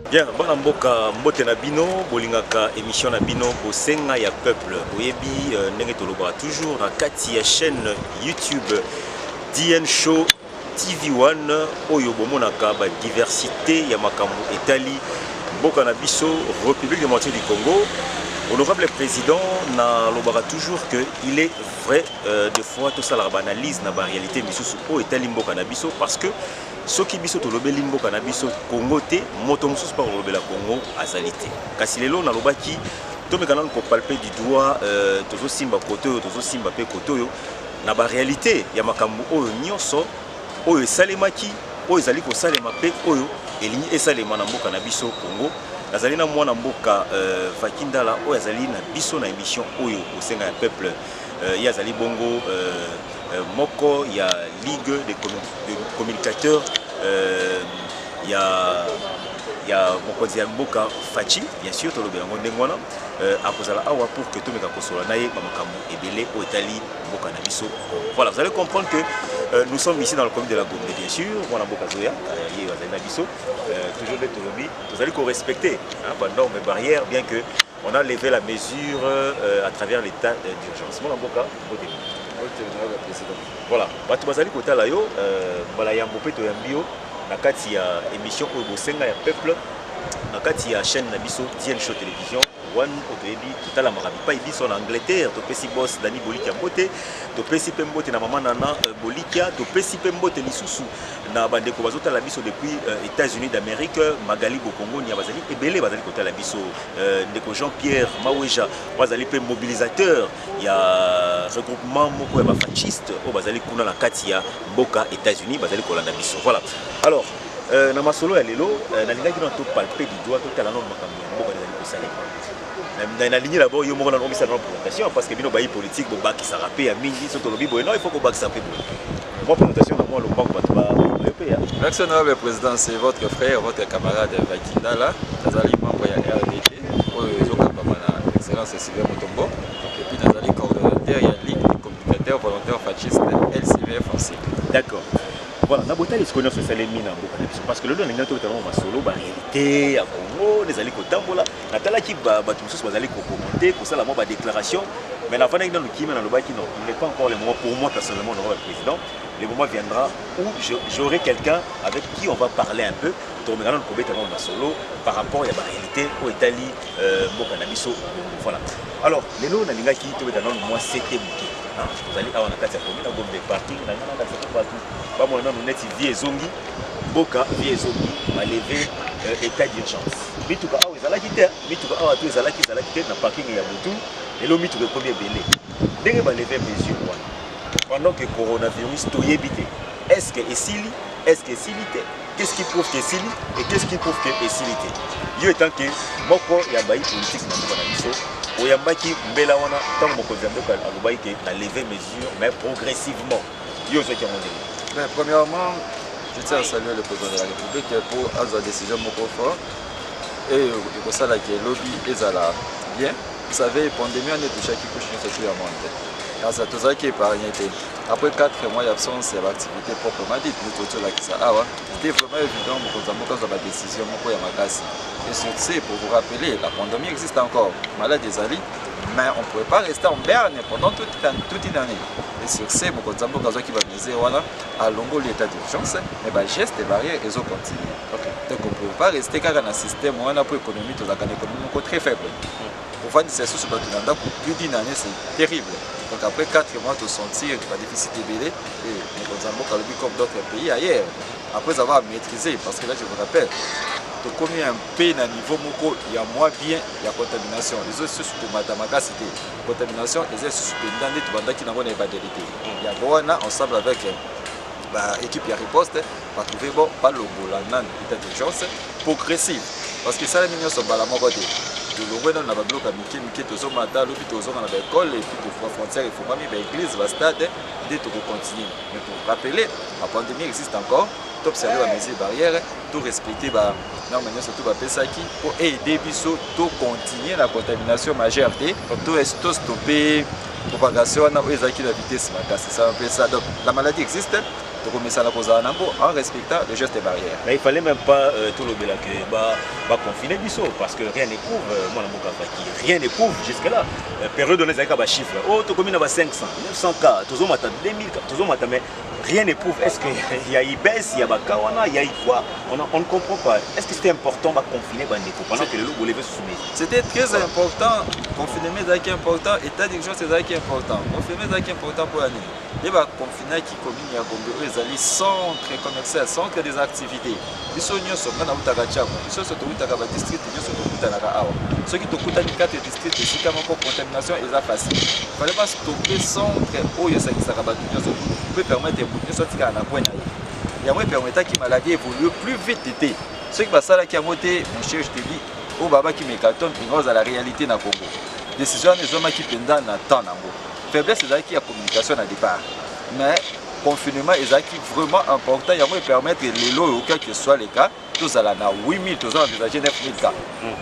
Bien, bon mboka mbote na bino, bolingaka émission na bino bosenga ya peuple. Boyebi ndenge tolobaka toujours na kati ya chaîne YouTube DN Show TV1 oyo bomonaka ba diversité ya makambo etali mboka na biso République démocratique du Congo. Honorable président na lobaka toujours que il est vrai des fois tout ça la analyse na ba réalité misusu o etali mboka na biso parce que soki biso tolobeli mboka na biso Congo te moto mususu pa kolobela Congo azali te kasi lelo na lobaki tomekana ko palper du doigt tozo simba koto oyo tozo simba pe koto oyo na ba réalité ya makambo oyo nyonso oyo esalemaki oyo ezali kosalema pe oyo elingi esalema na mboka na biso Congo. Nazali na mwana mboka Fakindala oyo azali na biso na émission oyo osenga ya peuple ya azali bongo moko ya ligue des communicateurs ya mokonzi ya mboka Fachi bien sûr tolobela ngo ndengwana akozala awa pour que tomeka kosola naye ba makambo ebele o etali mboka na biso. Voilà, vous allez comprendre que nous sommes ici dans le commune de la Gombe bien sûr mwana mboka Zoya yé azali na biso toujours de tolobi vous allez respecter ba normes et barrières bien que on a levé la mesure à travers l'état d'urgence. Mwana mboka voilà, batu bazali kotala yo bala ya mbope to ya mbio na kati ya émission oyo bosenga ya peuple na kati ya chaîne na biso DN Show télévision one otoyebi totala makabi pa biso en Angleterre topesi boss Dani Bolikia mbote topesi pe mbote na mama Nana Bolikia topesi pe mbote lisusu na bandeko bazotala biso depuis États-Unis d'Amérique Magali Bokongo ni bazali ebele bazali kotala biso ndeko Jean-Pierre Maweja bazali pe mobilisateur ya regroupement moko ya ba fasciste o bazali kuna na kati ya mboka États-Unis bazali kolanda biso. Voilà, alors na masolo ya lelo nalingaki na to palper du doigt totala no makambo ya mboka ezali kosalema na ligne d'abord yo moko na ngomisa na présentation parce que bino bayi politique bo baki sa rapé ya mingi soto lobi bo non il faut ko baki sa pe bo moi présentation na moi le banque bato ba pe ya. Merci honorable président, c'est votre frère votre camarade Vakindala nazali membre ya RDT oyo ezokamba na excellence Sylvain Motombo et puis nazali coordonnateur ya ligue des communicateurs volontaires fascistes LCVF aussi. D'accord. Voilà, na botali sikonyo so salemi na mboka na biso parce que le don ngana to tellement masolo ba réalité ya Congo les ali ko tambola na tala ki ba batu mususu bazali ko commenter ko sala mo ba déclaration mais la fin dans le kimi na lo baki non il n'est pas encore le moment pour moi personnellement le président. Le moment viendra où j'aurai quelqu'un avec qui on va parler un peu tomekana ko beta na solo par rapport à la réalité au Italie mboka na biso. Voilà, alors lelo na linga ki to beta na moi c'était muki vous allez avoir na kati ya commune Gombe parking na ngana kati partout ba mo na neti vie zongi boka vie zongi ba lever état d'urgence mituka awa ezalaki te mituka awa to ezalaki te na parking ya butu elo mituka combien belé ndenge ba lever mesure wana pendant que coronavirus to yebite est-ce que esili qu'est-ce qui prouve que esili et qu'est-ce qui prouve que esilité yo étant que moko ya bayi politique na mboka na biso oyambaki mbela wana tant mokonzi ya mboka alobaki ke na lever mesure mais progressivement yo ce qui ont dit. Mais premièrement, je tiens à saluer le président de la République pour sa décision moko fort et pour ça là que lobby ezala bien. Vous savez, pandémie on est touché qui couche sur tout le monde. Ça tout ça qui est épargné. Après 4 mois d'absence de l'activité proprement dite, nous tout là qui ça c'était vraiment évident pour nous avoir la décision moko ya makasi. Et sur ce, pour vous rappeler, la pandémie existe encore, malade des alliés, mais on ne pouvait pas rester en berne pendant toute une année. Et sur ce, mon Konzambo Gazo qui va viser à longo l'état d'urgence, mais bah gestes et barrières, ils ont continué. Donc on ne pouvait pas rester car dans un système où on a pour l'économie, tout ça, économie très faible. Pour faire des sessions sur Batunanda pour plus d'une année, c'est terrible. Donc après 4 mois, de sentir le déficit débélé, et mon Konzambo Gazo comme d'autres pays ailleurs, après avoir maîtrisé, parce que là je vous rappelle, tokomi un peu na niveau moko ya moins bien ya contamination les autres sous matamaka c'était contamination les autres suspendant nde tobandaki nango na ebadeli te yango wana ensemble avec équipe ya riposte batrouve bon balongola nanu état d'urgence progressive parce que ça la nyonso mbala moko te tolongwe nanu na babloka mike tozomata lobi tozonga na baekole et puis tofua frontière efungwami baéglise bastade nde tokocontinue mais pour rappeler la pandémie existe encore observer les mesures barrières, tout respecter les normes surtout bapesaki pour aider biso to continuer la contamination majeure to stopper propagation na ezaki la vitesse makasi ça un peu ça donc la maladie existe donc on met ça en respectant les gestes barrières. Mais il fallait même pas tout le béla que bah confiner biso parce que rien n'est prouve moi na boka faki rien n'est prouve jusque là période on ezaka ba chiffre oh to commune ba 500 900 cas tozomata 2000 cas tozomata mais rien n'est prouve. Est-ce qu'il y a eu baisse, il y a Bakawana, il y a eu quoi? On ne comprend pas. Est-ce que c'était important de confiner Bandeko pendant que le loup voulait se soumettre? C'était très important. Confiner est important. État d'urgence est important. Confiner est important pour l'année. Il y a confiné qui commune à Gombe, les centres commerciaux, centres des activités. Ils sont venus sur le Tagacham, ils sont sur le district, ils sont sur le Tagacham. Ceux qui ont 4 districts, c'est quand même contamination est facile. Il ne fallait pas stopper le centre où il y a peut permettre de sortir à la pointe. Il y a moyen permettre que la maladie évolue plus vite. Ceux qui passent à la Kiamote, mon cher, je te dis, au Baba qui m'écartonne, ils vont à la réalité dans le Congo. Décision des hommes qui pendant dans temps. Faiblesse, c'est qui a communication à départ. Mais confinement est vraiment important. Il y a moyen permettre les lots, quel que soit les cas, tous à la 8 000, tous à envisager 9 000 cas.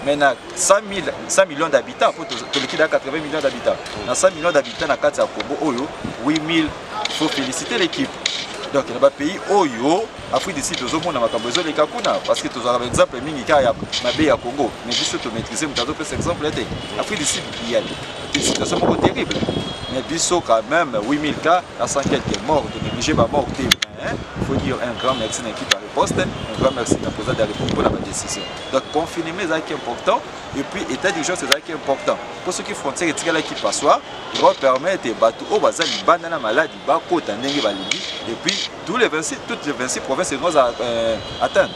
Maintenant, 100 millions d'habitants, pour tout le qui a 80 millions d'habitants. Dans 100 millions d'habitants, dans le cas de Congo, 8 000, il faut féliciter l'équipe. Donc, dans le pays, Afrique d'ici, nous avons besoin de Kakuna. Parce que nous avons un exemple, il y a Congo. Mais juste pour maîtriser, nous avons un exemple. Afrique d'ici, il y a des situations terribles. Mais Bissot, quand même, 8 000 cas, la 100 quelques morts, de mort. Il faut dire un grand merci à l'équipe à riposte, un grand merci à la présidente de la République pour la décision. Donc, confinement est important, et puis état d'urgence est important. Pour ceux qui font frontières et qui passent, ils vont permettre aux bazar de la maladie, et puis toutes les 26 provinces nous atteignent.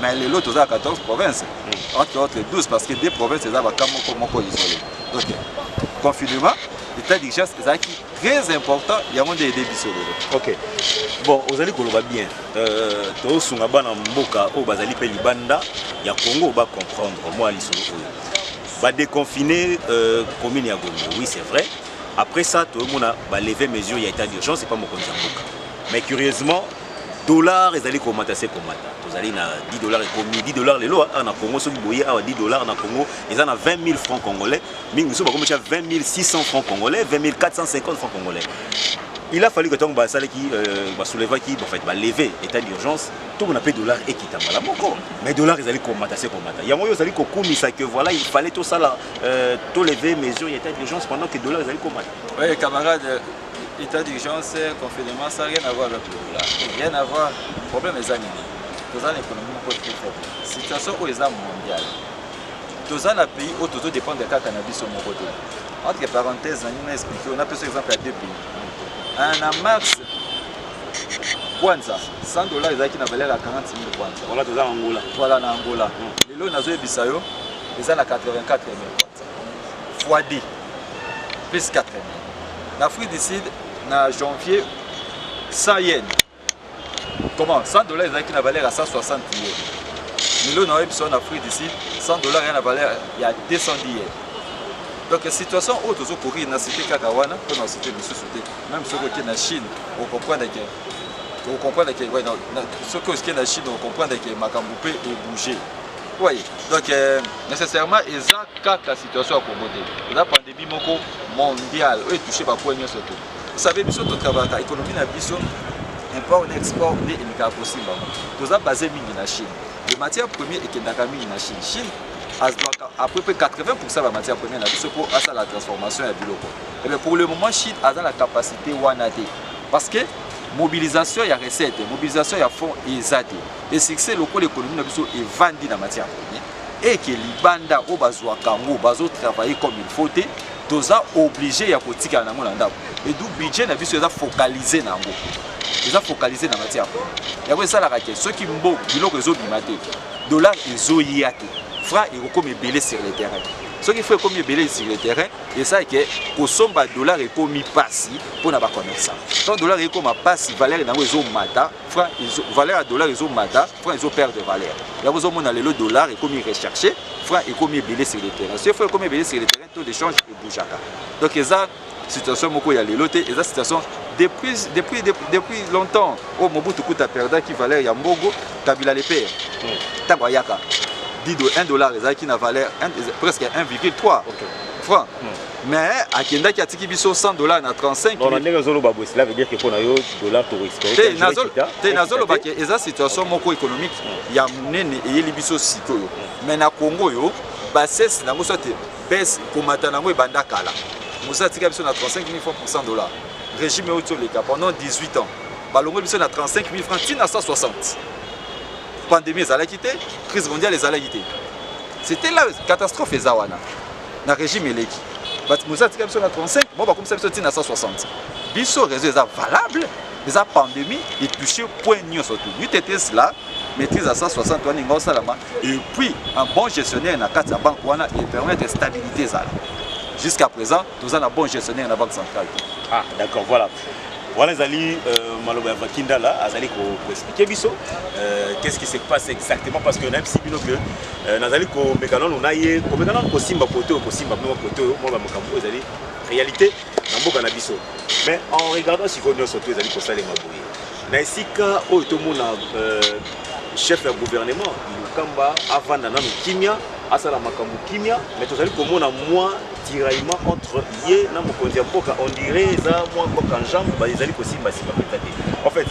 Mais les autres, ils ont 14 provinces, entre autres les 12, parce que des provinces, ils ont isolé. Donc, confinement, l'état d'urgence est très important, il y a un des bisous. Ok. Bon, vous allez comprendre bien. Tous sont à Mboka, au Bazali Pelibanda, il y a Congo, va comprendre. Moi, ils sont va déconfiner commune à Gombe. Oui, c'est vrai. Après ça, tout le monde a levé mesures, il y a état d'urgence, c'est pas mon compte. Mais curieusement, dollars, ils allaient commenter ces commentaires. Vous allez à 10 dollars et commis 10 dollars les lois en Congo, ceux qui boyaient à 10 dollars en Congo, ils en ont 20 000 francs congolais. Mais nous sommes à 20 600 francs congolais, 20 450 francs congolais. Il a fallu que ton basale qui soulève qui en fait lever état d'urgence tout on appelle dollar et qui t'a mal mais dollars ils allaient commenter ces commentaires il y a moyen ils allaient ça que voilà il fallait tout ça là tout lever mesures état d'urgence pendant que dollars ils allaient commenter. Oui camarades, état d'urgence confinement ça n'a rien à voir avec le dollar, rien à voir. Le problème est animé tous les économies très faible situation où ils sont mondiale tous les pays où tout dépend de cas cannabis au côté entre parenthèses on a expliqué on a pris exemple à deux pays. En mars, Kwanza, 100 dollars, ils ont valeur à 40 000 Kwanza. Voilà, tout ça en Angola. Voilà, en Angola. Les lots, ils ont Bissayo, ils ont 84 000 Kwanza. Fois 10, plus 4 000. En Afrique du Sud, en janvier, 100 yens. Comment 100 dollars, ils ont valeur à 160 yens. Les lots, en Afrique du Sud, 100 dollars, ils ont valeur à 210 yens. Donc la situation où tous les courir dans la cité Kakawana, dans la cité de société, même ceux qui sont en Chine, on comprend que ceux qui sont en Chine, on comprend que Makamboupé est bougé. Oui, donc nécessairement, ils ont la situation à Congo. La pandémie mondiale est touchée par quoi surtout. Vous savez, nous sommes travail l'économie de Bissot, import et export des immigrants possibles. Nous sommes basés en Chine. Les matières premières et qui sont en Chine. Chine à peu près 80% de la matière première pour la transformation et bien pour le moment Chine a la capacité wanate parce que mobilisation il y a recette mobilisation il y a fonds et succès local l'économie est vendue dans la matière première et que les banda au bazwa kango bazo travailler comme il faut tous obligé à kotika na ngolanda et du budget na biso est focalisé na ngo eza focalisé na matière yango esalaka ke soki mbo biloko ezobima te dollar ezoya te franc ekokomi ebele sur le terrain soki franc ekomi ebele sur le terrain eza ke kosomba dollar ekomi pasi mpona bacommerçant donc dollar ekoma pasi valeur nango ezomata franc valeur ya dollar ezomata franc ezoperdre valeur yango ozomona lelo dollar ekomi recherché franc ekomi ebele sur le terrain soki franc ekomi ebele sur le terrain taux d'échange ebougeaka donc eza situation moko ya lelo te eza situation depuis longtemps au Mobutu Kuta perda qui valeur ya mbongo Kabila le père tango ayaka 1 dollar ezaki na valeur presque 1,3 francs mais akendaki atiki biso 100 dollars na 35 non ndenge zoloba boy cela veut dire que pour na yo dollar touriste te nazoloba ke eza situation moko économique ya munene eyeli biso sikoyo mais na Congo yo bassesse nango soit baisse komata nango ebanda kala Moussa tika biso na 35 000 francs pour 100 dollars régime autoleka pendant 18 ans balongo biso na 35 000 francs tina 160 pandémie ezalaki te crise mondiale ezalaki te c'était la catastrophe ezawana na régime eleki Moussa tika biso na 35 bon bakomisa biso tina 160 biso réseau eza valable eza pandémie etouché point nyonso tout UTT cela maîtrise à 160 wana inga osalama et puis un bon gestionnaire na kati ya banque wana et permettre stabilité ezala jusqu'à présent nous avons un bon gestionnaire dans la banque centrale. Ah d'accord, voilà. Voilà Zali Maloba Vakinda là, Azali pour expliquer biso qu'est-ce qui se passe exactement parce que même si bino que Nazali ko mekanon on aye ko mekanon ko simba côté ko simba mo côté mo ba mokambo ezali réalité na mboka na biso. Mais en regardant si konyo surtout ezali ko sala maboye. Na esika o to mona chef du gouvernement Kamba avant na kimia asala makambo kimia mais tozali komona moi tiraillement entre ye na mokonzi mboka on dirait za moi mboka njambe bazali kosimba simba petate en fait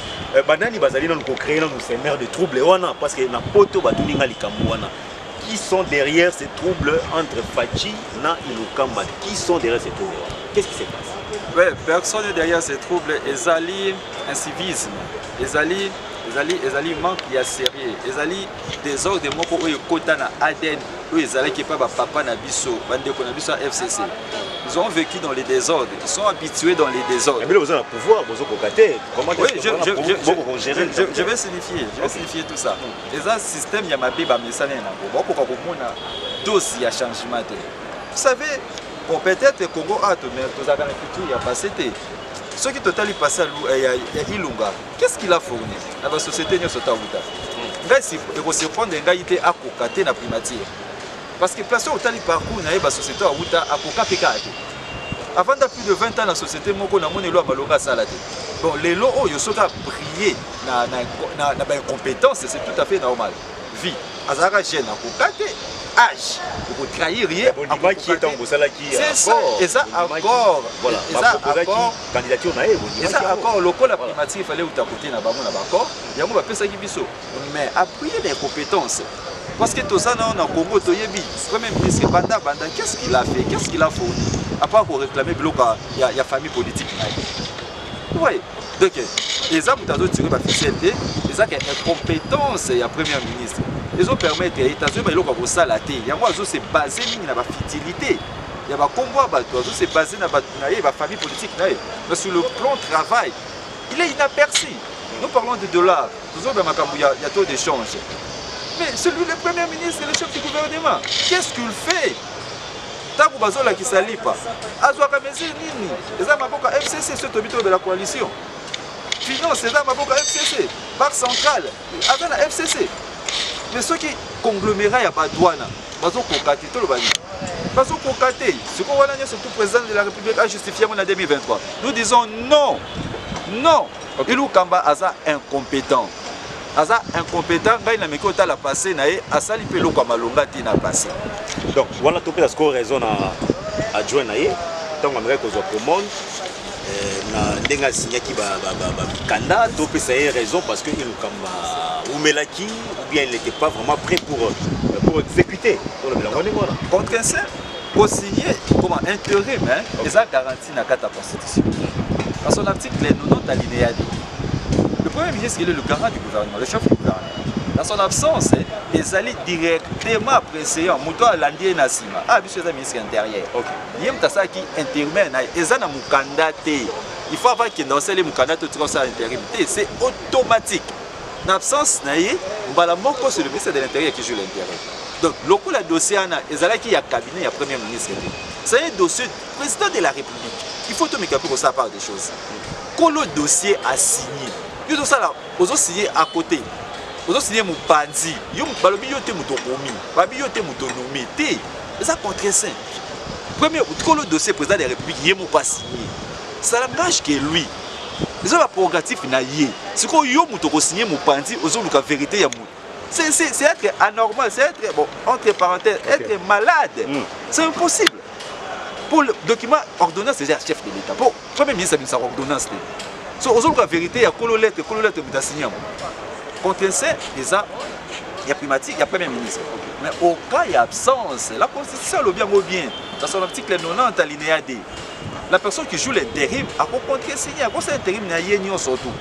banani bazali non ko créer un scénario de trouble wana parce que na poto batuninga likambo wana qui sont derrière ces troubles entre Fachi na Ilukamba qui sont derrière ces troubles qu'est-ce qui se passe ouais personne derrière ces troubles ezali incivisme ezali manque ya sérieux ezali désordre moko oyo kota na ADN oyo ezalaki pa ba papa na biso bandeko na biso FCC ils ont vécu dans les désordres ils sont habitués dans les désordres mais vous avez un pouvoir vous avez comment je vais signifier tout ça les un système ya mabe ba mesana na boko ka komona dossier ya changement vous savez bon peut-être Congo a mais tous à la culture ya passé ce qui total passé à Ilunga, qu'est-ce qu'il a fourni dans la société de Sotawuta? Il faut se prendre un gars à cocater la primature. Parce que place au tali parcours dans la société à Wuta à coca avant plus de 20 ans la société moko na moni lo malonga salade. Bon les lots yo soka briller na incompétence c'est tout à fait normal. Vie azara jeune à cocater âge pour trahir rien qui est en Bosala qui c'est ça et ça encore voilà ça encore candidature na et ça encore local la primature il fallait utakoter na bango na bakor yango ba pesa ki biso mais appuyer les compétences parce que tout ça na Congo toyebi premier ministre banda qu'est-ce qu'il a fait qu'est-ce qu'il a fourni à part pour réclamer bloc il y a famille politique vous voyez donc les hommes tazo tiré ba ficelle les a incompétence ya premier ministre ils ont permis aux États-Unis de se la terre. Ils se basé sur la fertilité. Il y a des combats, ils se basé sur la famille politique. Mais sur le plan travail, il est inaperçu. Nous parlons de dollars. Il y a taux d'échange. Mais celui le premier ministre et le chef du gouvernement, qu'est-ce qu'il fait? Tant que Bazola qui s'allie pas. Azouaka Mesir Nini. Les hommes à FCC, c'est au de la coalition. Finance, les hommes à FCC. Banque centrale, avec la FCC. Mais ceux qui conglomérats ya badouana, bazo kokate to le bani. Bazo kokate. Ce qu'on voit là surtout président de la République a justifié en 2023. Nous disons non. Non. Ilukamba aza incompétent. Aza incompétent, ngai na meko ta la passé na e asali pe loko malonga ti na passé. Donc voilà tout parce qu'on raison à joindre na e. Tant on aimerait qu'on soit commande na ndenga signaki ba kanda to pe ça est raison parce que Ilukamba Oumelaki ou bien il n'était pas vraiment prêt pour exécuter. Contre ça, pour signer comme intérim, ils ont garanti dans la Constitution. Dans son article 90 alinéa 2, le Premier ministre il est le garant du gouvernement, le chef du gouvernement. Dans son absence, ils allaient directement apprécier un mouton à l'Indien Nassima. Ah, monsieur le ministre intérieur. Il y a un qui intérimaire, ils ont un candidat. il faut avoir qu'il dans les mukanda tout comme ça intérim. C'est automatique. En absence naïe, Mbalamoko c'est le ministre de l'Intérieur qui joue l'intérêt. Donc local le dossier ana ezala qui y a cabinet, il y a premier ministre. C'est un dossier président de la République. Il faut tout me caper pour ça part des choses. Quand le dossier a signé, il y ça là, aux signé à côté. Aux signé mon pandi, yo balobi yo te mutokomi, babi yo te mutonomi, té. Ça contre ça. Premier, quand le dossier président de la République, il n'est pas signé. Ça n'engage que lui. Les autres prérogatives na yé. C'est quoi yo mutoko signé mon pandi, aux autres la vérité ya mou. C'est être anormal, c'est être bon entre parenthèses, être malade. C'est impossible. Pour le document ordonnance, c'est chef de l'État. Pour premier ministre c'est une ordonnance. So aux autres la vérité, il y a colo lettre muta signé. Contre ça, déjà il y a primatique, il y a premier ministre. Mais au cas il y a absence, la constitution le bien. Dans son article 90 alinéa D. La personne qui joue l'intérim a contre-signé, à cause de l'intérim, il y a surtout.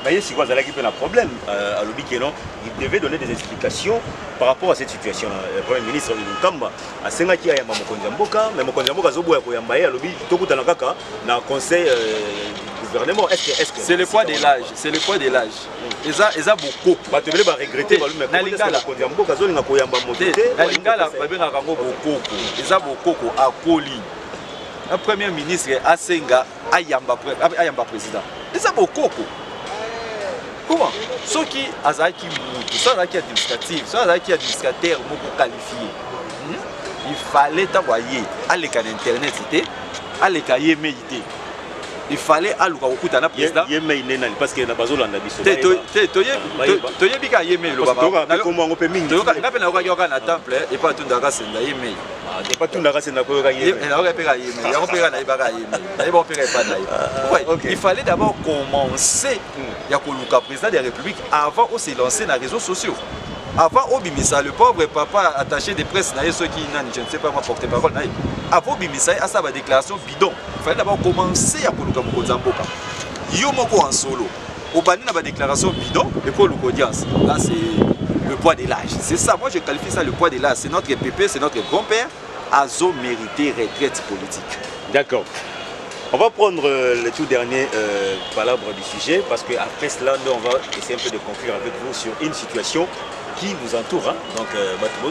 Mais si vous avez un problème à l'objet il devait donner des explications par rapport à cette situation. Le Premier ministre de Lukamba a Sengaki Ayama Mokonzamboka, mais Mokonzamboka Zoboya Koyambaye à l'objet tout dans le conseil du gouvernement. C'est le poids de l'âge. C'est le poids de l'âge. Ils ont beaucoup. Tu veux regretter, mais Mokonzamboka Zolinga Koyamba Mokonzamboka. Nalingala, ils ont beaucoup à Koli. Un premier ministre a Senga Ayamba président. Ils ont beaucoup. Comment? Ceux qui ont qui administratif, ceux qui administrateur qualifié. Il fallait envoyer à l'écran internet, à l'écran email. Il fallait aller au président. Parce que pas il fallait d'abord commencer à président de la République avant de se lancer dans les réseaux sociaux. Avant Obimisa, le pauvre papa attaché de presse, ceux qui je ne sais pas moi porter parole. Avant Obimisa, à sa déclaration bidon. Il fallait d'abord commencer à Mokonzamboka. Yomoko en solo. Au bani na déclaration bidon et pour l'audience. Là c'est le poids de l'âge. C'est ça, moi je qualifie ça le poids de l'âge. C'est notre pépé, c'est notre grand-père. Azo mérité retraite politique. D'accord. On va prendre le tout dernier palabre du sujet parce qu'après cela, nous, on va essayer un peu de conclure avec vous sur une situation qui nous entoure. Hein. Donc,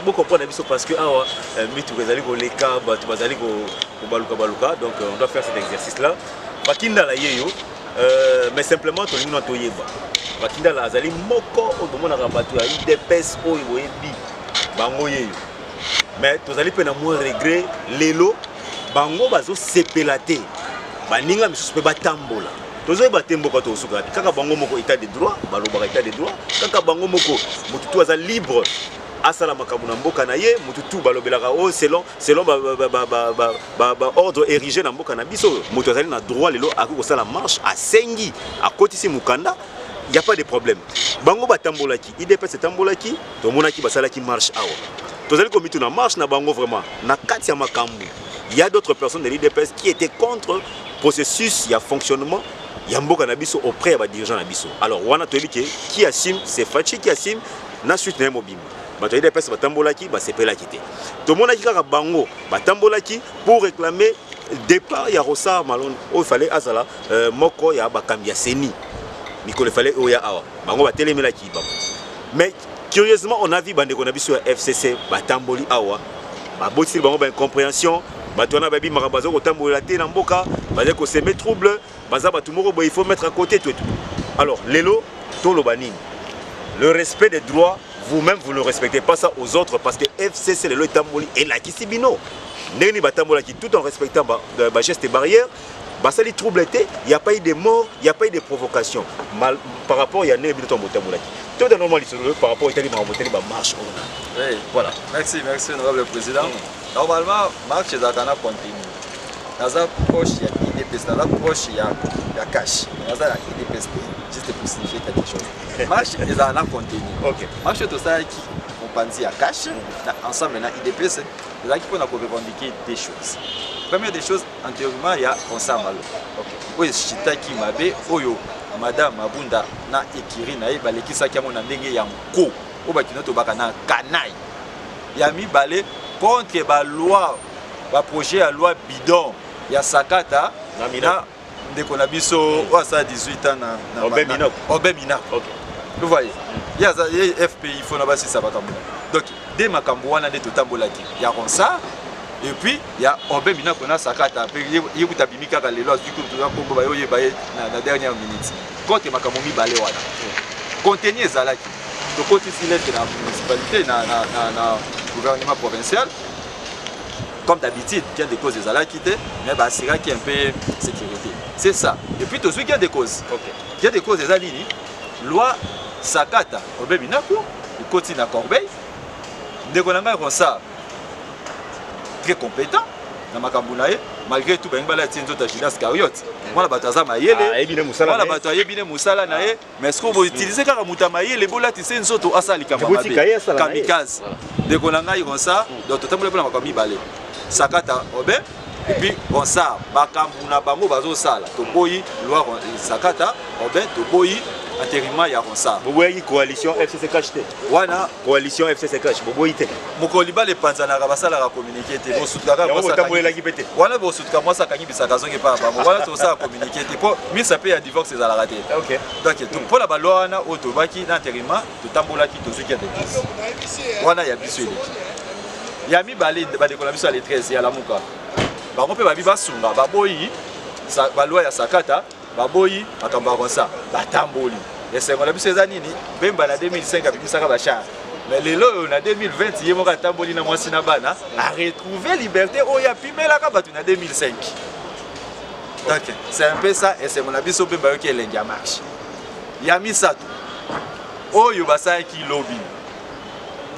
vous comprenez parce que donc on doit faire cet exercice-là. Mais simplement, tout le monde a la azali moko au moment où il dépêche au mais tu allez peine moins regret l'élo bango bazo sepelaté baninga misus pe batambola tozo batembo ka to suka kaka bango moko état de droit baloba état de droit kaka bango moko mututu aza libre asala makambo na mboka na ye mututu balobelaka o selon ordre érigé na mboka na biso mutu azali na droit lelo akoko sala marche asengi akotisi mukanda. Il n'y a pas de problème. Bango batambolaki, IDPS tambolaki, to monaki basalaki marche awa. Tozali komitu na marche na bango vraiment. Na kati ya makambu. Il y a d'autres personnes de l'IDPS qui étaient contre le processus, il y a fonctionnement, il y a mboka na biso auprès des dirigeants na biso. Alors wana toyebi qui assume, c'est Fachi qui assume, na suite na mobim. Bato IDPS batambolaki, ba sepelaki te. To monaki kaka bango batambolaki pour réclamer départ ya Rosa Malon. Il fallait azala moko ya bakambi ya Seni. Il fallait oya awa bango batelemela ki bango. Mais curieusement on a vu bande qu'on a vu sur FCC batamboli awa ba botisi bango ba incompréhension batona babi marabazo ko tambola te na mboka baza ko semer trouble baza batumoko bo il faut mettre à côté tout. Alors lelo to lo banini le respect des droits vous-même vous ne respectez pas ça aux autres parce que FCC lelo tamboli et la kisibino neni batambola ki tout en respectant ba gestes et barrières. Ça les trouble était, il n'y a pas eu de morts, il n'y a pas eu de provocation. Par rapport à Yanné Biloton Botamoulaki. Tout est normal par rapport à l'Italie, marche. Oui, voilà. Merci, honorable président. Normalement, marche est à continue. Dans la proche, il y a IDPS, dans la proche, il y a cash. Dans la IDPS, juste pour signifier quelque chose. Marche est à continue. Ok. Marche est tout ça qui pense à cash. Ensemble, dans IDPS, il y a qui peuvent revendiquer des choses. Première des choses, antérieurement, il y a Constant Malo. Oui, Chitaki Mabe, Oyo, Madame Mabunda, na Ekiri, na Ebaleki Sakiamo na ndenge ya mko, Obakinoto Bakana, Kanaï. Il y a mis balé contre la loi, le projet à loi bidon, il y a Sakata, ndeko na biso oyo asala 18 ans na Obé Minako. Ok. Vous voyez, il y a FPI, il faut n'avoir si ça va comme donc des makambo wana nde totambolaki ya Ronsard et puis il y a Obé Minako na sakata pe yekuta bimika ka lelo azuki toza kombo ba yoye ba na dernière minute côté makambo mibale wana contenu ezalaki to côté silette na municipalité na gouvernement provincial comme d'habitude il y a des causes ezalaki te mais ba sera qui un peu sécurité c'est ça et puis to il y a des causes OK il y a des causes ezalini loi sakata Obé Minako côté na Corbeil ndeko na ngai Ronsard très compétent na makambo na ye malgré tout bengba la tinzo ta Judas Cariote mwana bato aza mayele mwana bato ayebine musala na ye mais est-ce qu'on va utiliser kaka muta mayele bola tise nzoto asali kamikaze ndeko na ngai Ronsard donc totambola pona makambo mibale sakata Obé et puis Ronsard makambo na bango bazosala toboyi loi sakata Obé toboyi intérimaire ya Ronsard. Vous voyez coalition FCC cacheté. Wana coalition FCC cache. Vous voyez té. Mokoliba le panzana rabasala ra communiquer té. Bo soutaka moi ça tambola ki pété. Wana bo soutaka moi ça kangi bisaka zonge pa ba. Wana to ça communiquer té. Po mi ça peut ya divorce za la raté. OK. Donc pour la loi wana auto baki na intérimaire to tambola ki to zuki ya té. Wana ya biso ele. Ya mi balé ba de kola biso à 13 ya la muka. Ba ko pe ba bi ba sunga ba boyi sa ba loi ya sakata baboyi akamba konsa batamboli esengo na biso eza nini bemba na 2005 abimisaka bachar mais lelo na 2020 ye moko atamboli na mwasi na bana a retrouver liberté oyo apimelaka bato na 2005 donc c'est un peu ça esengo na biso bemba yoki elengi ya marche ya misato oyo basalaki lobby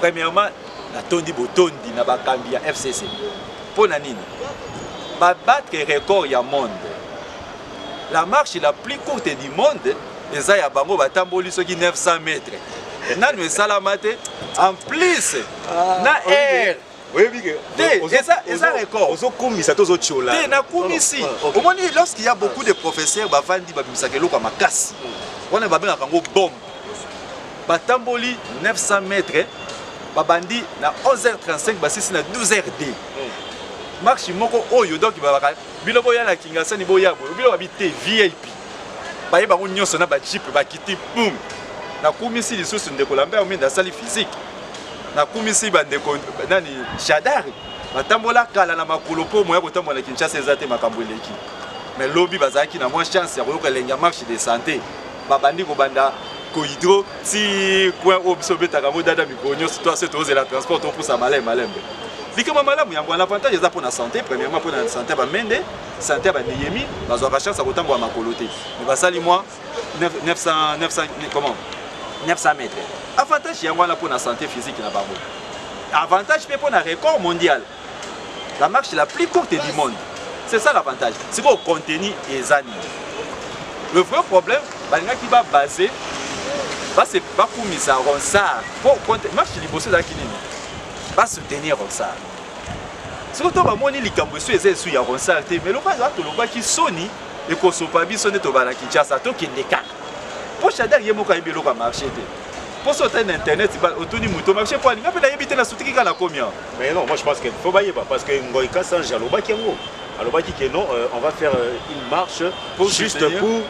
premièrement natondi botondi na bakambi ya FCC mpo na nini babattre record ya monde. La marche la plus courte du monde, eza ya bango batamboli soki 900 mètres. Nanu esalamate en plus na air. Oui oui. Eza record. Ozo komisa tozo chola. Te na komisi. Omoni lorsqu'il y a beaucoup de professeurs bavandi babimisa keloko makasi. On va bien kango bombe. Batamboli 900 mètres. Babandi na 11h35 basisi na 12h10. Marche moko oyo donc babaka biloko ya na kingasani boya bo biloko babite VIP baye bango nyonso na ba chip ba kiti boum na kumisi lisusu ndeko lamba ominda sali physique na kumisi bandeko nani Shadari batambola kala na makolo po moya kotambola Kinshasa ezate makambo eleki mais lobby bazaki na moins chance ya koyoka lenga marche de santé babandi ko banda ko hydro ti point obiso betaka mo dada mikonyo toi c'est oser la transport pour ça malembe. Bikama malamu yango un avantage eza pour la santé premièrement pour la santé ba mende santé ba neyemi bazwa ka chance akotambo ya makolote mais basali moi 900 comment 900 mètres avantage yango na pour la santé physique na bango avantage pe pour la record mondial la marche la plus courte du monde c'est ça l'avantage c'est quoi contenu ezani le vrai problème balinga ki ba basé ba c'est pas kumisa Ronsard pour marche liboso za kinini pas soutenir Ronsard. Si vous avez moni likambo so eza su ya Ronsard te mais loba za to loba ki soni e ko sopa biso ne to bana Kinshasa to kindeka. Po Shadari ye moko ayebelo ka marché te. Po so ta internet ba otuni muto marché po ninga pe na yebite na sutiki kala combien. Mais non, moi je pense qu'il faut bailler pas parce que Ngoïka sans jaloba ki ngo. Alors ki que non on va faire une marche pour juste pour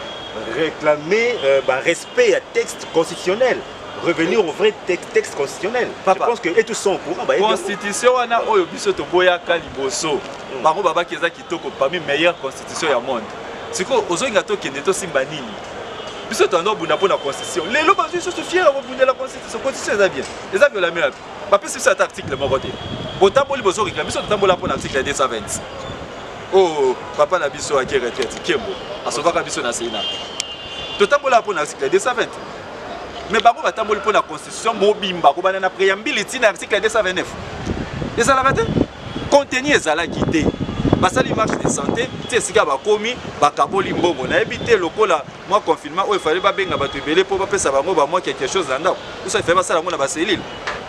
réclamer respect à texte constitutionnel. Revenir au vrai texte constitutionnel. Papa. Je pense que et tous sont au courant. Constitution wana oyo biso to boya kaliboso. Bango baba keza kitoko parmi meilleure constitution ya monde. Siko ozoinga to kende to simba nini. Biso to ndo bunda pona constitution. Lelo bazo se fier à bunda la constitution. Constitution eza bien. Eza bien la meilleure. Pas plus cet article mon côté. Botamboli bozo réclamer biso to tambola pona article 220. Oh papa na biso aki retraite Kembo. Asovaka biso na Sénat. To tambola pona article 220. Mais bango batamboli pour la constitution mobimba ko bana na préambule itina article 229 ezala bate contenu ezala quitté basali marche de santé te sika bakomi bakaboli mbongo na ebité lokola moi confinement o il fallait ba benga bato ebele pour bapesa bango ba moi quelque chose là ou ça fait basala ngo na ba cellule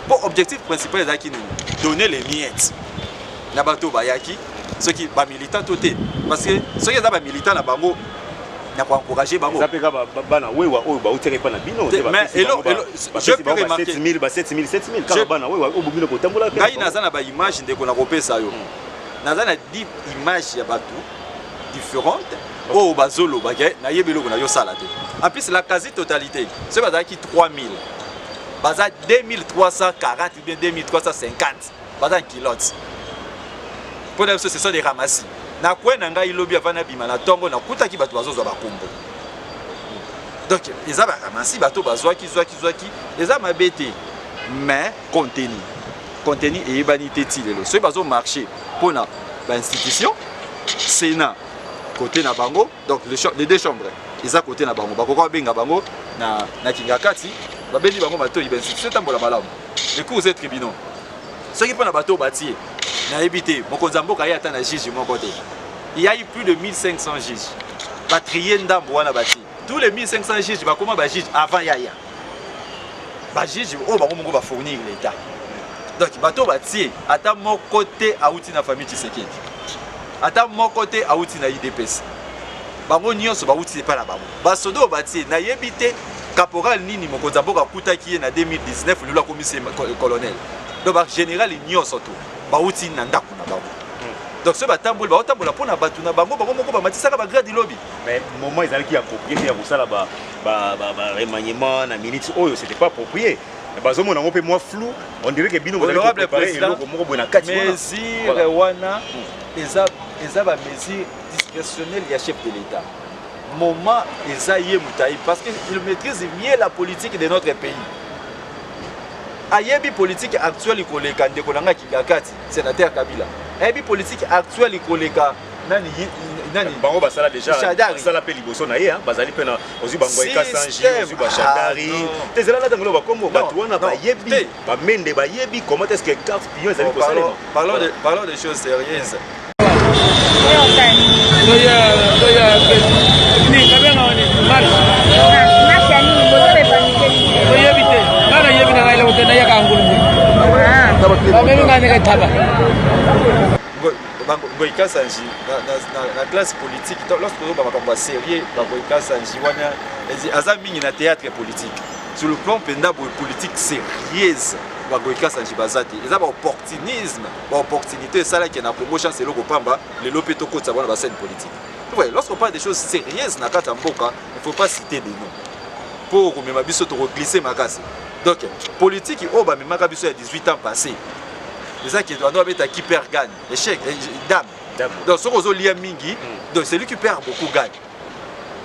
pour objectif principal ezaki nini donner les miettes na bato bayaki ceux qui ba militants toté parce que ceux qui eza ba militants na bango pour encourager bango. Ça peut bana wewa oyo ba utere pa na bino. Mais je peux remarquer 7000 car bana wewa o bobino ko tambola. Ngai naza na ba image ndeko na kopesa yo. Naza na 10 images ya bato différentes Oh, bazolo, bagay, na yebelo na yo salade. En plus, la quasi-totalité, c'est bazar qui 3000. Bazar 2340 ou bien 2350. Bazar kilotes. Pour nous, ce sont des ramassis. Na quoi nanga ilobi avana bima na tongo na kuta ki bato bazo za bakombo. Donc, les aba ramassis bato bazwaki les aba mabete. Mais contenu et humanité tilelo. Ceux bazo marché pour na institution, Sénat côté na bango, donc les deux chambres. Ils à côté na bango. Bakoko benga bango na kingakati, ba bendi bango bato iben institution tambola malamu. Les cours et tribunaux. Ceux qui prennent na bato bâti na habité, mon konzambo kaya ata na juge mon côté. Il y a eu plus de 1500 juges. Ba trier ndambo wana bati. Tous les 1500 juges ba comment ba juge avant yaya. Ba juge o bango mongo ba fournir l'état. Donc bato bati ata mon côté auti na famille Tshisekedi. Ata mon côté auti na IDPS. Bango nyonso ba uti pas la bango. Ba sodo bati na yebite caporal nini mokonza mboka kutaki na 2019 lula commissaire colonel. Donc ba général nyonso to ba uti na ndako na bango. Donc ce batambola ba tambola pona batu na bango moko ba matisaka ba grade lobby. Mais moment ils allaient qui approprié ya kusala ba remaniement na minutes oyo c'était pas approprié. Bazomo na ngope moins flou, on dirait que bino vous allez préparer eloko moko bona kati wana. Mesure wana eza ba mesure discrétionnelle ya chef de l'État. Moment ezaye mutayi parce qu'il maîtrise mieux la politique de notre pays. Ayebi politique actuelle ikoleka ndeko nanga kingakati sénateur Kabila. Ayebi politique actuelle ikoleka nani bango basala déjà basala pe liboso na ye bazali pe na ozu bango ekasanji ozu ba Shadari tezela na tangolo ba Kongo batu wana ba yebi ba mende ba yebi comment est-ce que carte pion ezali ko sala. Parlons de choses sérieuses. Boyka Sanji, la classe politique, lorsque on va sérieux, Boyka Sanji, on a mis un théâtre politique. Sur le plan politique sérieuse, Boyka Sanji Bazati, ils ont opportunisme, opportunité, ça là qui est la promotion, c'est le Gopamba, le Lopeto Côte, ça va dans la scène politique. Lorsqu'on parle des choses sérieuses, il ne faut pas citer des noms. Pour que mes biso te glisser ma casse. Donc, politique, oh, bah, mes biso il y a 18 ans passés. Les gens qui doivent être qui perd gagne. Échec, dame. Donc, ce qu'on a mingi, donc celui qui perd beaucoup gagne.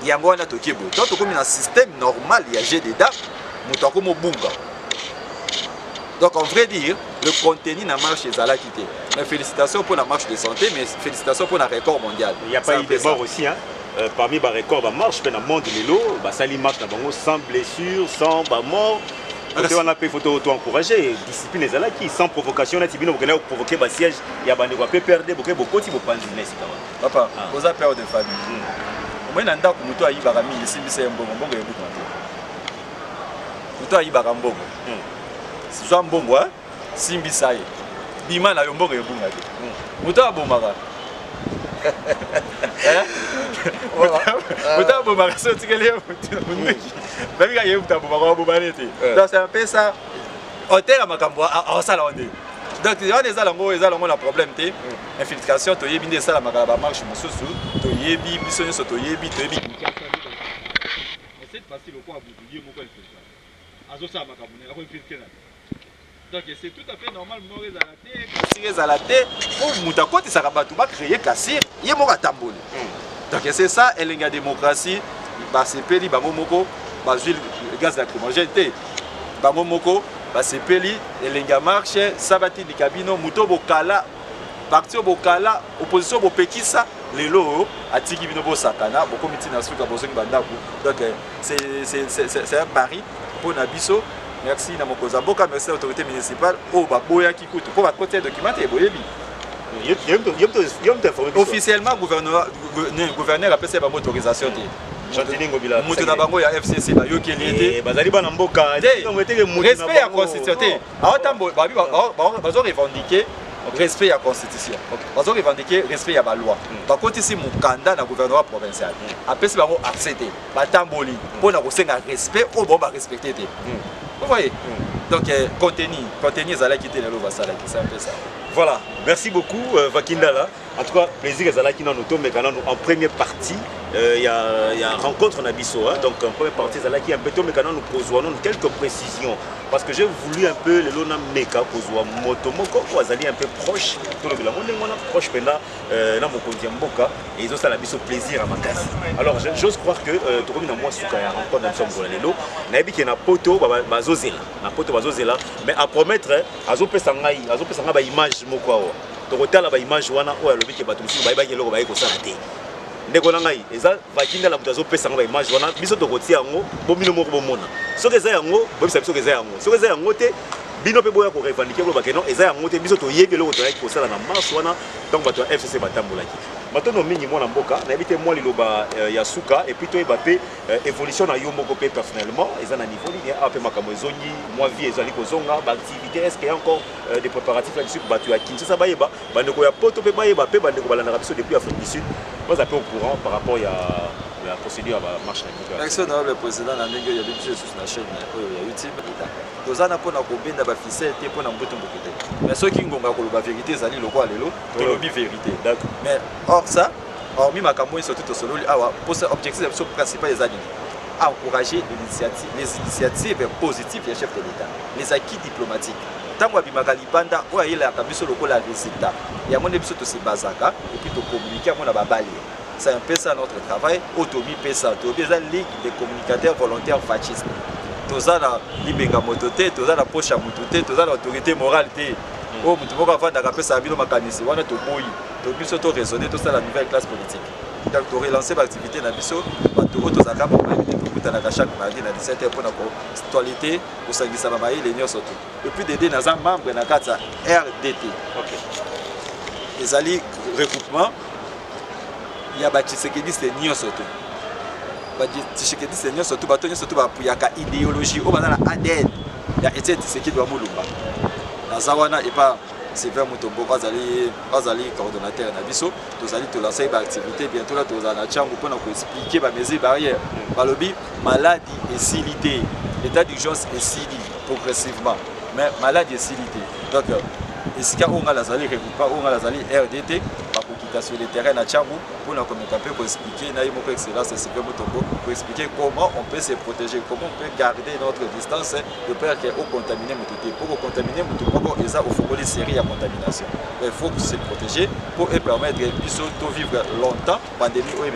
Il y a un autre qui est beau. Donc, comme un système normal, il y a des dames, il y a comme bunga. Donc, en vrai dire, le contenu n'a marche chez Zala quitté. Mais félicitations pour la marche de santé, mais félicitations pour le record mondial. Il n'y a pas eu de mort aussi, hein? Parmi les records, la marche, dans le monde de l'élo, ça marche sans blessure, sans mort. On a fait photo auto-encourager, discipline les alaki, sans provocation, on a provoqué le siège, il y a des gens qui perdent beaucoup de temps. Papa, vous avez peur de famille. Moi, je suis un peu de famille, je suis un peu de famille. Si je suis un peu de famille, Simbi Saye, Bima na yombo ke bunga te. Muta bomaka. Muta bomaka so tikele mutu. Babi ka yemuta bomaka bomane te. Donc c'est un peu ça. Hôtel makambo a sala onde. Donc il y a des alango la problème te. Infiltration to yebi ndesa la makaba marche mususu to yebi biso nso to yebi. C'est facile quoi butuye moko el fait ça. Azo sa makambo na ko infiltrer. Donc c'est tout à fait normal de à la tête pour Moutakoti Sarabatu va créer Kassir, il y a mon tamboli. Donc c'est ça, et la démocratie, c'est peli, Bamomoko, Basil, le gaz lacrymogène, Bamomoko, c'est peli, et les marche, Sabati di Cabino, Mouto Bokala, Parti Bokala, opposition Bopekisa, les lots, à Tiki Binobo Sakana, beaucoup de nations qui ont besoin de Bandabu. Donc c'est un pari pour Nabiso. Merci na mokoza mboka, merci à l'autorité municipale. Oh bah boya qui coûte pour ma côté documenté boyebi. Officiellement gouverneur a passé par autorisation de Chantini Ngobila. Mutu na bango ya FCC ba yo kelete. Bazali bana mboka. Respect à constitution. Alors tambo ba bazo revendiquer respect à constitution. Bazo revendiquer respect à la loi. Par contre ici mukanda na gouvernement provincial. Après c'est bango accepter. Ba tamboli pour na kosenga respect au bon ba respecter te. Vous voyez? Donc, contenu, ils allaient quitter le Louvre, c'est un peu ça. Voilà, merci beaucoup, Vakindala. En tout cas, plaisir est là qui nous tombe en première partie. Il y a rencontre en Abisso. Donc en première partie, c'est là qui est un peu tombé nous posons quelques précisions. Parce que j'ai voulu un peu le lona meka poswa motomoko ou azali un peu proche. Tout le monde est proche pendant dans mon côté mboka et ils ont ça la biso plaisir à ma casse. Alors j'ose croire que tout comme dans moi souka ya rencontre dans somme pour lelo. Na yebi ki na poto bazozela. Na poto bazozela mais à promettre azo pesa ba image moko awa. Tokotala ba image wana o alobi ke bato musu ba yeba ke loko ba yeko sala te. Ndeko na ngai eza vakinda la mutazo pesa nga ba image wana biso tokotia yango bomino moko bomona. Soki eza yango bomisa biso eza yango. Soki eza yango te bino pe boya ko revendiquer ko ba ke non eza yango te biso to yebi loko to yaki ko sala na marche wana donc bato FCC batambolaki. Matono mingi mwana mboka na ebite moi liloba ya suka et puis to eba pe évolution na yo moko pe personnellement eza na niveau ligne a pe makambo ezongi moi vie ezali kozonga ba activité est-ce qu'il y a encore des préparatifs là-dessus pour bato ya Kinshasa ba yeba bandeko ya poto pe ba yeba pe bandeko balanda biso depuis Afrique du Sud moi un peu au courant par rapport à la procédure à la marche na merci honorable président na ndenge ya biso sur la chaîne ya YouTube tozana pona kobenda ba ficelle te pona mboto mbokete mais soki ngonga koloba vérité ezali lokwa lelo tolobi vérité d'accord mais or ça hormis makambo surtout to sololi awa pour ce objectif principal des années encourager les initiatives positives des chefs de l'État les acquis diplomatiques tango abimaka libanda oyo ayelaka biso lokola résultat yango nde biso tosibazaka et puis tocommuniquer yango na babali c'est un peu ça notre travail automi pesa tobi eza ligue des communicateurs volontaires fascistes toza na libenga moto te toza na poche ya motu te toza na autorité morale te oyo motu moko avandaka apesa bino makanisi wana toboyi to biso to raisonner tosala nouvelle classe politique donc to relancer baactivité na biso bato oyo tozalaka bamayele te tokutanaka chaque mardi na 17h mpona koactualité kosangisa bamayele nyonso te epuis dede naza membre na kati ya RDT ezali regroupement ya batshisekediste nyonso te batshisekediste nyonso te bato nyonso te bapuyaka idéologie oyo baza na ADN ya Etienne Tshisekedi wa Mulumba naza wana epa Sylvain Mutombo azali coordonnateur na biso tozali tolancer baactivité bientôt là tozala na tchango mpona koexpliquer bamesures barrières balobi maladie esili te l'état d'urgence esili progressivement mais maladie esili te donc esika oyo nga nazali regroupement oyo nga nazali RDT bakokita sur le terrain na tchango mpona komeka mpe koexpliquer na ye moko excellence Sylvain Mutombo pour expliquer comment on peut se protéger, comment on peut garder notre distance de peur qu'on contamine tout. Pour contaminer tout, il y a une série de contamination. Il faut se protéger pour permettre de vivre longtemps pandémie ou même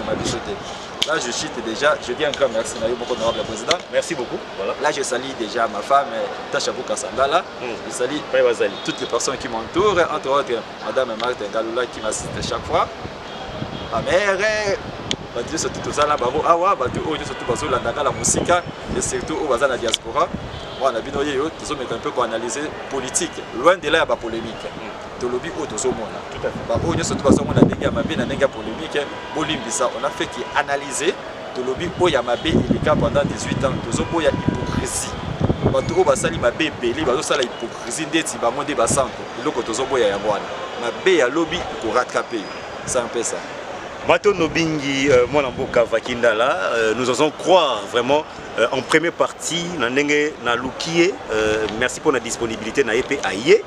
Là, je chute déjà. Je dis encore merci à mon honorable président. Merci beaucoup. Voilà. Là, je salue déjà ma femme, Tachabou Kassangala. Je salue toutes les personnes qui m'entourent, entre autres Madame Marthe Ngaloula qui m'assiste chaque fois. Ma mère. Bato surtout tozala bango awa bato oyo surtout bazolandaka la musika et surtout au baza na diaspora wana bino yeyo tozomeka un peu ko analyser politique loin de là ya ba polémique tolobi oyo tozomona tout à fait ba oyo surtout bazomona ndenge ya mabe na ndenge ya polémique bolimbisa on a fait qui analyser tolobi oyo ya mabe ilika pendant 18 ans tozoboya hypocrisie bato oyo basali mabe ebele bazosala hypocrisie ndeti bango nde basanko eloko tozoboya yango wana mabe ya lobi ko rattraper ça un peu ça. Mato Nobingi, Mwana Mboka Vakindala, nous osons croire vraiment en première partie, na Lukie, merci pour la disponibilité na EP Aïe,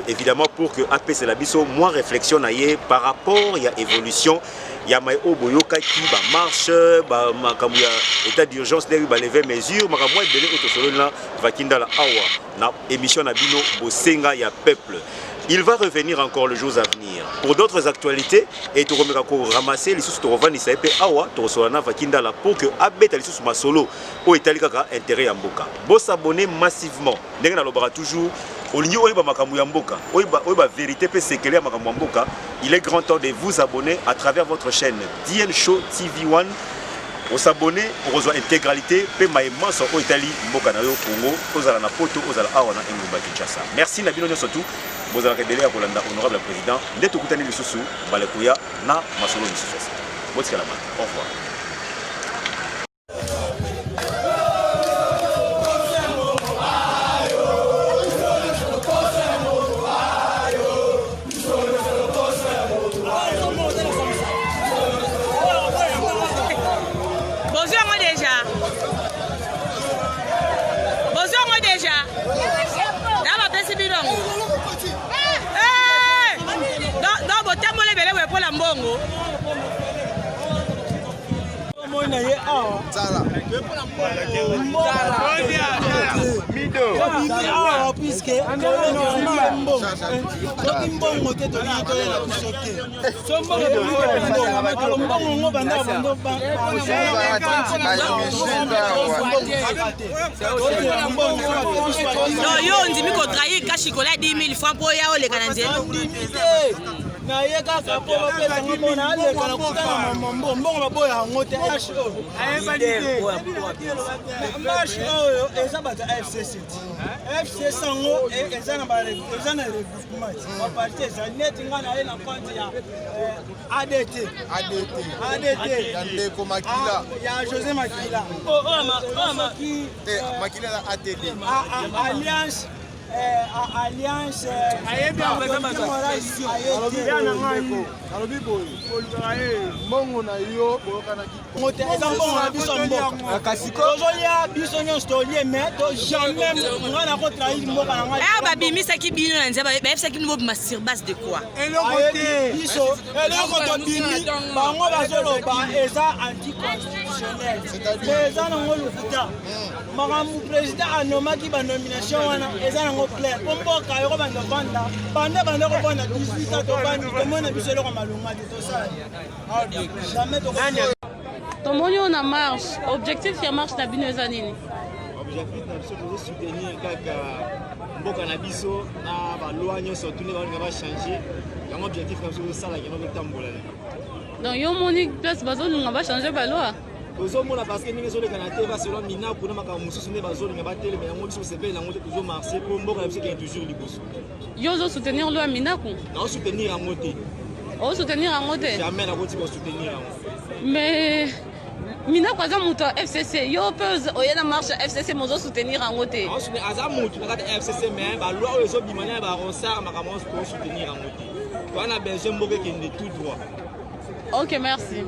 évidemment pour que AP Selabiso, moi réflexion Aïe par rapport à l'évolution, il y a Maïo Boyoka qui marche, Makamuya état d'urgence, lever mesures, Makamoua et Belé Otosolo Vakindala Awa, na émission Nabino Bosenga ya peuple. Il va revenir encore le jour à venir pour d'autres actualités et tu remettras ramasser les sous Torovan et Saïpe Awa, Torosolana Vakindala pour que Abet les sous Masolo au Italikaka intérêt à Mboka. Bon s'abonner massivement. N'engana l'obra toujours. Au lieu où Makamuya Mboka, où vérité peut s'éclairer à Makamuya Mboka, il est grand temps de vous abonner à travers votre chaîne DN Show TV1. On s'abonne, on reçoit intégralité, pe maïma sur Italie, Mboka na yo Congo, ozala na poto, ozala awa na Ngumba Kinshasa. Merci na bino surtout, bozala rebelle ya kolanda honorable président, ndeto kutani lisusu balekuya na masolo lisusu. Botika la main. Au revoir. Hey! na ye awa Zala. awa puisque soki mbongo te tolingi toyela biso te so mbongo ngo banda bando non yo ondimi kotrahir ka chikola 10 000 francs mpo ya oleka na nzela na ye kaka mpo bapesanga mpona aleka na kutana mbongo baboya yango te marche oyo eza bato ya fcc fcc yango eza na regroupement baparti ezali neti nga na ye na compte ya adt ya ndeko Makila. ya josé makila Makila na ATD. alliance alobi boye mbongo na yo mote eza mbongo na biso mboka kasi tozolia biso nyonso tolie mais to jamais nga na kotrahir mboka na ngai babimisaki bino na nzela bayebisaki bino bobima sur base de quoi biso eloko tobimi bango bazoloba eza anticonstitutionnel mais eza nango lokuta makambo président anomaki banomination wana eza nango clair po mboka yoko banda banda kovanda 18 ans tovandi tomona biso eloko malonga te tosala jamais tomoni oyo na marche objectif ya marche na bino eza nini objectif na biso tozosoutenir kaka mboka na biso na baloi nyonso tuni balinga bachange yango objectif na biso tosalaka yango totambola donc yo moni place bazolinga bachange baloi tozomona parce que ndenge ezolekana te baselwa minaku na makambo mosusu nde bazolinga batelema yango biso tosepeli yango te tozomarche mpo mboka na biso ekende toujours liboso yo ozosoutenir loi ya minaku naosoutenir yango te osoutenir yango te jamais nakotika osoutenir yango mais minaku aza moto ya fcc yo mpe oye na marche ya fcc mozosoutenir yango te aza motu na kati ya fcc mais baloi oyo ezobima na baronsard makambo nyonso toosoutenir yango te towana besoin mboka ekende tout droit. Ok, merci.